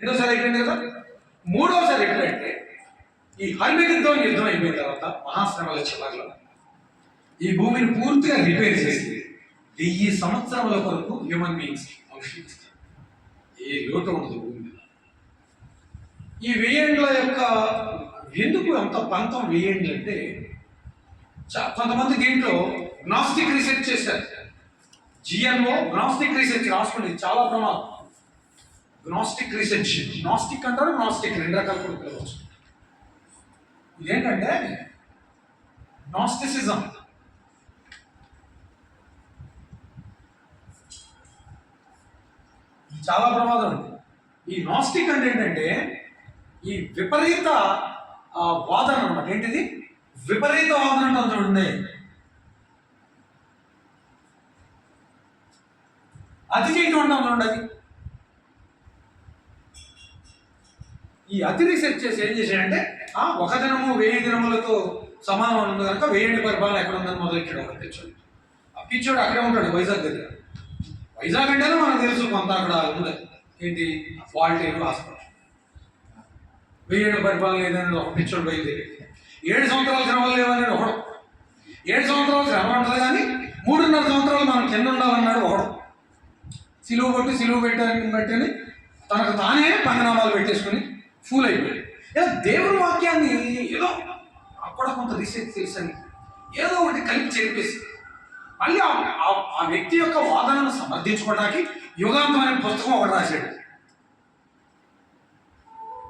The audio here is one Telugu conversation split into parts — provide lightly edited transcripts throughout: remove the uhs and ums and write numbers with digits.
రెండోసారి అయిపోయింది కదా. మూడోసారి ఎప్పుడంటే ఈ హర్మిగిద్దో యుద్ధం అయిపోయిన తర్వాత మహాశ్రమల చివరిలో ఈ భూమిని పూర్తిగా రిపేర్ చేసి 1000 సంవత్సరాల వరకు హ్యూమన్ బీయింగ్స్ మనుషులు ఏ లోటు ఉండదు భూమి మీద. ఈ 1000 ఏండ్ల యొక్క ఎందుకు అంత పంతం 1000 ఏండ్లు అంటే కొంతమంది దీంట్లో గ్నాస్టిక్ రీసెర్చ్ చేశారు. జిఎన్ఓ గ్నాస్టిక్ రీసెర్చ్ రాసుకుంది, చాలా ప్రమాదం. గ్నాస్టిక్ రీసెర్చ్, గ్నాస్టిక్ అంటారు, గ్నాస్టిక్ 2 రకాలు కూడా పిలవచ్చు. ఇదేంటంటే గ్నాస్టిసిజం. ఇది చాలా ప్రమాదం. ఈ నాస్టిక్ అంటే ఏంటంటే ఈ విపరీత వాదన అన్నమాట. ఏంటిది విపరీత వాదన అంటారు చూడండి. అతి చేయటం అంటాం చూడండి. అది ఈ అతి రీసెర్చ్ చేసి ఏం చేశాడంటే ఒక దినము 1000 దినములతో సమానం ఉంది కనుక 1000 ఏళ్ళ పరిపాలన ఎక్కడ ఉందని మొదలెట్టాడు. ఒక పిచ్చోడు. ఆ పిచ్చోడు అక్కడే ఉంటాడు, వైజాగ్ దగ్గర. వైజాగ్ అంటేనే మనకు తెలుసు కొంత అక్కడ ఉంది. ఏంటి ఫాల్టేరు హాస్పిటల్. 1000 ఏళ్ళ పరిపాలన లేదని ఒక పిచ్చోడు బయలుదేరి 7 సంవత్సరాల శ్రమలు లేవని ఒకడు, 7 సంవత్సరాల శ్రమ ఉంటుంది కానీ 3.5 సంవత్సరాలు మనం కింద ఉండాలన్నాడు ఒకడు. సిలువు పెట్టడానికి బట్టి తనకు తానే పంగనామాలు పెట్టేసుకుని ఫూల్ అయిపోయాడు. ఏదో దేవుని వాక్యాన్ని ఏదో అక్కడ కొంత రీసెర్చ్ చేసని ఏదో ఒకటి కలిపి చేర్పేసి మళ్ళీ ఆ వ్యక్తి యొక్క వాదనను సమర్థించుకోవడానికి యుగాంతం అనే పుస్తకం ఒకటి రాశాడు.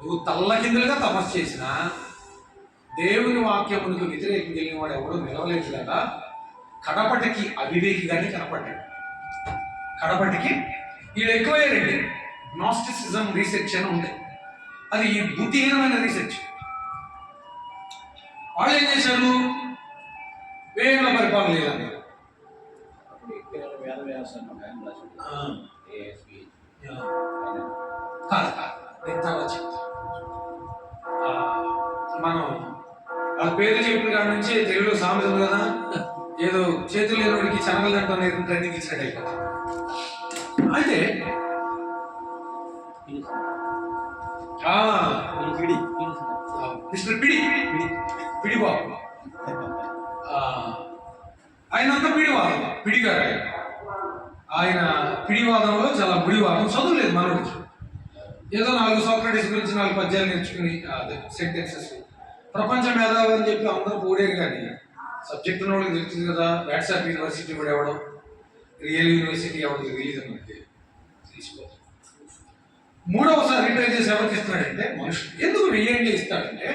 నువ్వు తల్లకిందులుగా తపస్సు చేసినా దేవుని వాక్యమునికి వ్యతిరేకం కలిగిన వాడు ఎవడో నిలవలేదు కదా. కడపటికి అవివేకిగానే కనపడ్డాడు. కడపటికి వీళ్ళు ఎక్కువయ్యారండి. గ్నాస్టిసిజం రీసెర్చ్ అని ఉంది. అది బుద్ధిహీనమైన రీసెర్చ్. వాళ్ళు ఏం చేశారు, 1000 ఏళ్ళ పరిపాలన లేదన్నారు. మనం వాళ్ళ పేరు చెప్పిన కాడ నుంచి తెలుగులో సామెత ఉంది కదా, ఏదో చేతులు లేనివాడికి ఛానల్ దాంట్లో ట్రైనింగ్ ఇచ్చినట్టు అయిపోతుంది. అయితే మిస్టర్ పిడి బాబు ఆయన అంతా పిడిగారు. ఆయన పిడివాదంలో చాలా పిడివాదం. చదువులేదు మనోడికి. ఏదో 4 సోక్రటీస్ గురించి 4 పద్యాలు నేర్చుకుని సెంటెన్సెస్ ప్రపంచ మేధావి అని చెప్పి అందరూ పోడేరు. కానీ సబ్జెక్ట్ ఉన్న వాళ్ళకి తెలుస్తుంది కదా. వాట్సాప్ యూనివర్సిటీ కూడా ఇవ్వడం, రియల్ యూనివర్సిటీ ఎవరికి తెలియదు అన్నట్టు తీసుకోవాలి. మూడవసారి రిట్రై చేసి ఎవరికి ఇస్తున్నాడంటే మనుషులు. ఎందుకు 1000 ఏండ్లు ఇస్తాడంటే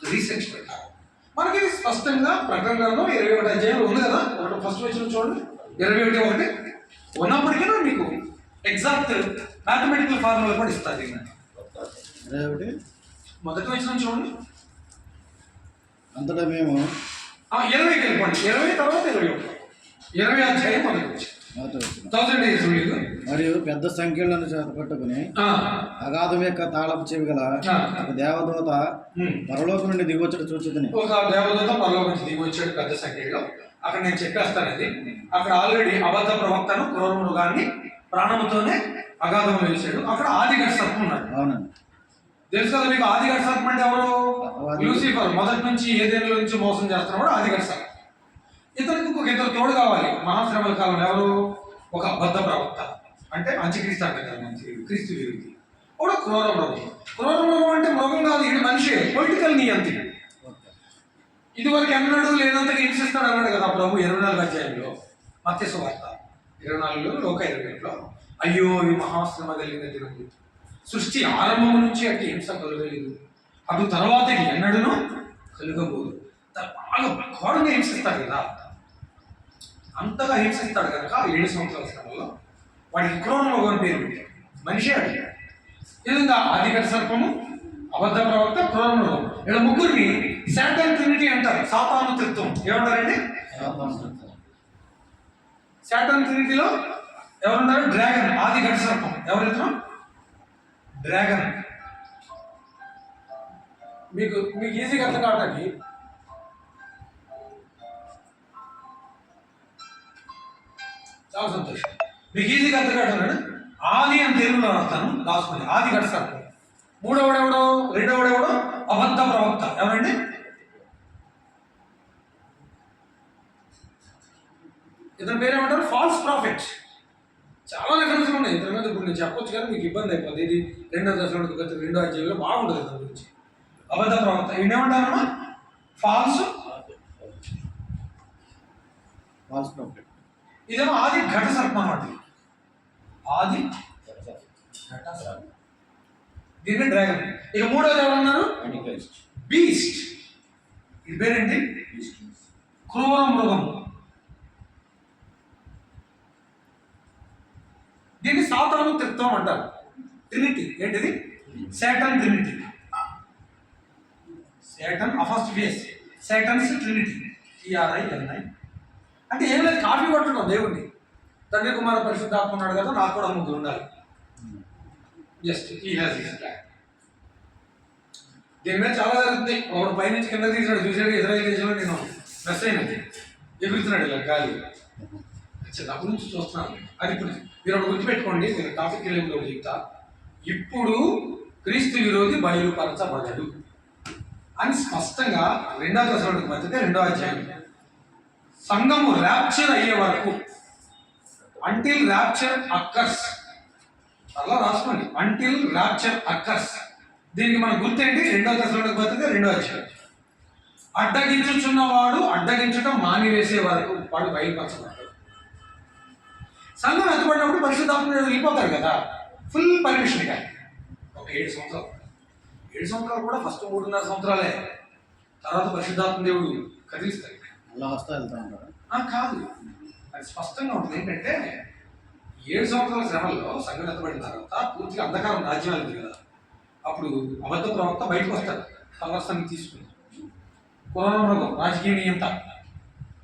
రీసెర్చ్ ప్రకారం. మనకి స్పష్టంగా ప్రకటన గ్రంథం 21 అధ్యాయంలో ఉంది కదా. ఫస్ట్ వచ్చిన చూడండి 21:1 ఉన్నప్పటికీ మీకు ఎగ్జాక్ట్ మ్యాథమెటికల్ ఫార్ములా కూడా ఇస్తారు. మొదటి వచ్చిన చూడండి. అంతటా మేము 20కి వెళ్ళిపోండి. 20 తర్వాత 21. 20 అధ్యాయం మొదటి వచ్చి 1000 years మరియు పెద్ద సంఖ్యలను పట్టుకుని అగాధం యొక్క తాళపు చెవి గల ఒక దేవదూత పరలోకం నుండి దిగొచ్చడు చూచుదని. ఒక దేవదూత పరలోకం నుంచి దిగొచ్చాడు పెద్ద సంఖ్యలో. అక్కడ నేను చెప్పేస్తాను. అది అక్కడ ఆల్రెడీ అబద్ధ ప్రవక్తను క్రూర మృగాన్ని ప్రాణముతోనే అగాధంలో వేసాడు. అక్కడ ఆదిగడ సర్పం ఉన్నాడు. అవునండి, తెలుసు కదా మీకు. ఆదిగడ సర్పం అంటే ఎవరు? లూసిఫర్. మొదటి నుంచి ఏదేళ్ళ నుంచి మోసం చేస్తున్నాడు ఆదిగడ సర్పం. ఇతనికి ఇంకొక 2 తోడు కావాలి మహాశ్రమల కాలంలో. ఎవరు? ఒక అబద్ధ ప్రవక్త, అంటే అంత్యక్రీస్తు అంటారు కదా, క్రీస్తు విరోధి. ఒక క్రూర మృగం. క్రూర మృగం అంటే మృగం కాదు, ఇది మనిషి. పొలిటికల్ నియంత్రణ. ఇదివరకు ఎన్నడూ లేనంతగా హింసిస్తాడు అన్నాడు కదా ప్రభు 24 అధ్యాయంలో మత్తయి సువార్త 24లో లోక 21లో. అయ్యో ఈ మహాశ్రమ కలిగిన దినము, సృష్టి ఆరంభం నుంచి అట్టి హింస కలగలేదు, అటు తర్వాతకి ఎన్నడూనూ కలుగబోదు. బాగా ఘోరంగా హింసిస్తాడు కదా. అంతగా హింసిస్తాడు కనుక 7 సంవత్సరాల శ్రమంలో వాడికి క్రూర మృగం పేరు పెట్టాడు. మనిషి అడిగాడు. ఈ విధంగా ఆదిగడ సర్పము, అబద్ధ ప్రవక్త, క్రూర మృగం, వీళ్ళ ముగ్గురిని శాటన్ ట్రినిటీ అంటారు. సాతాను త్రిత్వం ఏమంటారండి? శాటన్ ట్రినిటీలో ఎవరున్నారు? డ్రాగన్, ఆదిగడ సర్పం. ఎవరిద్దరు? డ్రాగన్. మీకు ఈజీగా అర్థం కావడానికి చాలా సంతోషం. మీకు ఈజీగా అర్థం కావడం ఆది అని తెలుగులో రాస్తాను, రాసుకోండి. ఆది ఘట సర్పం. మూడవడెవడో, రెండవడెవడో అబద్ధ ప్రవక్త. ఎవరండి? ఇతని పేరు ఏమంటారు? Falls profit. చాలా రెఫరెన్స్లు ఉన్నాయి ఇతని మీద. ఇప్పుడు నేను చెప్పొచ్చు కానీ మీకు ఇబ్బంది అయిపోతుంది. ఇది 2వ దశలోనికి 2వ అధ్యాయంలో బాగుంటుంది ఇతని గురించి. అబద్ధ ప్రవక్త. ఈయనేమంటారమ్మా? False prophet. ఇదేమో ఆది ఘట సర్పం అన్నమాట. ఆది ఘట సర్పం. దీన్ని డ్రాగన్. ఇక మూడోది ఎవరన్నారు? బీస్ట్. ఇది పేరేంటి? క్రూర మృగం. దీన్ని సాతాను త్రిత్వం అంటారు. ట్రినిటీ. ఏంటిది? Satan Trinity. Satan first face. Saturn's Trinity. TRINI. అంటే ఏం లేదు, కాఫీ కొట్టడం దేవుణ్ణి. తండ్రి కుమార పరిశుద్ధాత్మ ఉన్నాడు కదా, నాకు కూడా ముగ్గురు ఉండాలి. Just he has his plan. దీని మీద చాలా జరుగుతుంది. ఒకడు పైనుంచి కింద తీసాడు, చూసాడు ఇజ్రాయెల్ దేశంలో నేను ప్రెస్ అయినది ఎగురుతున్నాడు ఇలా గాలి. చిన్నప్పటి నుంచి చూస్తున్నాను. అది ఇప్పుడు మీరు ఒకటి గుర్తుపెట్టుకోండి. నేను టాపిక్ వెళ్ళేందుకు ఒకటి చెప్తా. ఇప్పుడు క్రీస్తు విరోధి బయలుపరచబడడు అని స్పష్టంగా 2వ దశలోనికి పత్రిక 2వ అధ్యాయం. సంఘము ర్యాప్చర్ అయ్యే వరకు, అంటిల్ ర్యాప్చర్ అక్కర్స్, అలా రాసుకోండి. Until rapture occurs. దీనికి మన గుర్తేంటి? 2వ దశలోనికి పత్రిక 2వ అధ్యాయం. అడ్డగించుచున్నవాడు అడ్డగించడం మానివేసే వరకు వాడు బయలుపరచబడ్డాడు. సంఘం ఎత్తబడినప్పుడు పరిశుద్ధాత్మ వెళ్ళిపోతారు కదా, ఫుల్ పర్మిషన్. కానీ ఒక 7 సంవత్సరాలు. 7 సంవత్సరాలు కూడా ఫస్ట్ 3.5 సంవత్సరాలే. తర్వాత పరిశుద్ధాత్మ దేవుడు కదిలిస్తారు. అలా వస్తా వెళ్తా ఉంటారు. కాదు, అది స్పష్టంగా ఉంటుంది. ఏంటంటే 7 సంవత్సరాల శ్రమల్లో సంఘం ఎత్తబడిన తర్వాత పూర్తిగా అంధకారం రాజ్యం వెళ్తుంది కదా, అప్పుడు అబద్ధ ప్రవక్త బయటకు వస్తాడు కలవస్తాన్ని తీసుకుని. పురాణ మృగం రాజకీయ నియంత.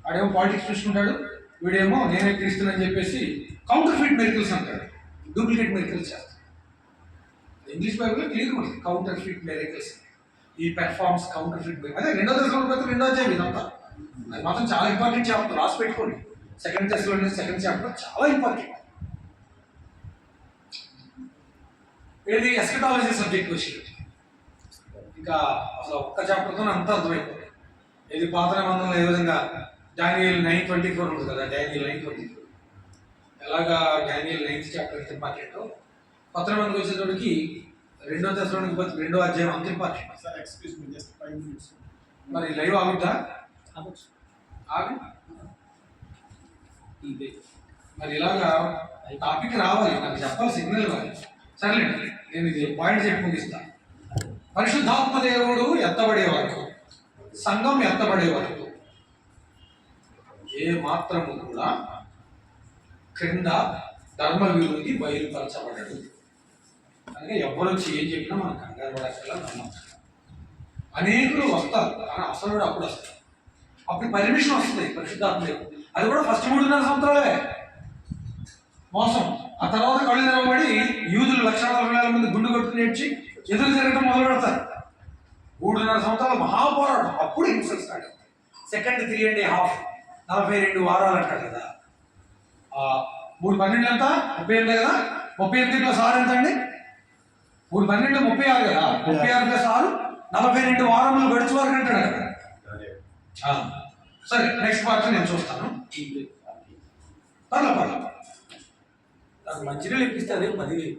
ఆడేమో పాలిటిక్స్ చూసుకుంటాడు, వీడేమో నేనే క్రీస్తుని చెప్పేసి కౌంటర్ ఫిట్ మెరికల్స్ అంటాడు. డూప్లికేట్ మెరికల్స్ చేస్తాడు. ఇంగ్లీష్ బైబిల్లో క్లియర్ ఉంటుంది, కౌంటర్ ఫిట్ మెరికల్స్. ఈ పెర్ఫార్మ్స్ కౌంటర్ ఫిట్ మెరికల్. అదే 2వ దశలోనికి పత్రిక 2వ అధ్యాయం ఇదంతా. అది మాత్రం చాలా ఇంపార్టెంట్ చాప్టర్, రాసి పెట్టుకోండి. 2వ దశలోని 2nd చాప్టర్ చాలా ఇంపార్టెంట్. ఏది ఎస్కటాలజీ సబ్జెక్ట్ వచ్చి ఇంకా అసలు ఒక్క చాప్టర్తో అంతా అర్థమైపోతుంది. ఇది పాత నిబంధనలో ఏ విధంగా డానియల్ 9:24 ఉంటుంది కదా, డానియల్ 9:24 ఎలాగా డానియల్ 9th చాప్టర్ ఎంత ఇంపార్టెంట్, కొత్త నిబంధనకు వచ్చేటోడికి 2వ దశలోనికి 2వ అధ్యాయం అంత ఇంపార్టెంట్. మరి లైవ్ ఆగుద్దా? ఆగు. మరి ఇలాగా టాపిక్ రావాలి, నాకు చెప్పాలి, సిగ్నల్ ఇవ్వాలి. సరేలేండి, నేను ఇది పాయింట్ చెప్పి ముగిస్తాను. పరిశుద్ధాత్మ దేవుడు ఎత్తబడే వరకు, సంఘం ఎత్తబడే వరకు ఏ మాత్రము కూడా క్రింద ధర్మ విరోధి బయలుపరచబడడు. అందుకే ఎవరు వచ్చి ఏం చెప్పినా మనం కంగారు పడక్కర్లా, నమ్మకం. అనేకులు వస్తారు కానీ అసలు అప్పుడు వస్తారు. అప్పుడు పర్మిషన్ వస్తుంది పరిశుద్ధాత్మ దేవుడు. అది కూడా ఫస్ట్ 3.5 సంవత్సరాలే మోసం. ఆ తర్వాత కళ్ళు తెరవబడి యూదులు 1,40,000 మంది గుండు కొట్టుకుని నేర్చి ఎదురు తిరగడం మొదలు పెడతారు. 3.5 సంవత్సరాల మహాపోరాటం. అప్పుడు హింసలు స్టార్ట్ అవుతాయి. సెకండ్ 3.5 42 వారాలు అంటాడు కదా. 3 12 ఎంత? 38 కదా. 38 ప్లస్ 6 ఎంత అండి? 3 12 36 కదా. 36 ప్లస్ 6 42 వారములు గడిచి వరకు అంటాడు కదా. సరే, నెక్స్ట్ పార్ట్ నేను చూస్తాను. పర్లేదు నాకు మంచినీళ్ళు ఎక్కిస్తే అదే 10,000.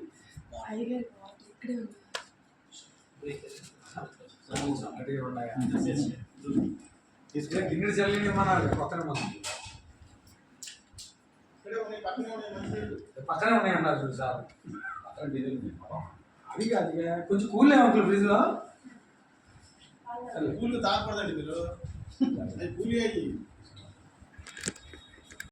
గిన్నెడు చల్లి మన పక్కనే ఉన్నాయన్నారు చూడు సార్. అది కాదు, కొంచెం కూల్ ఏమంటారు ఫ్రిడ్జ్ లో. కూల్ తాగకూడదండి మీరు, కూల్ అయ్యి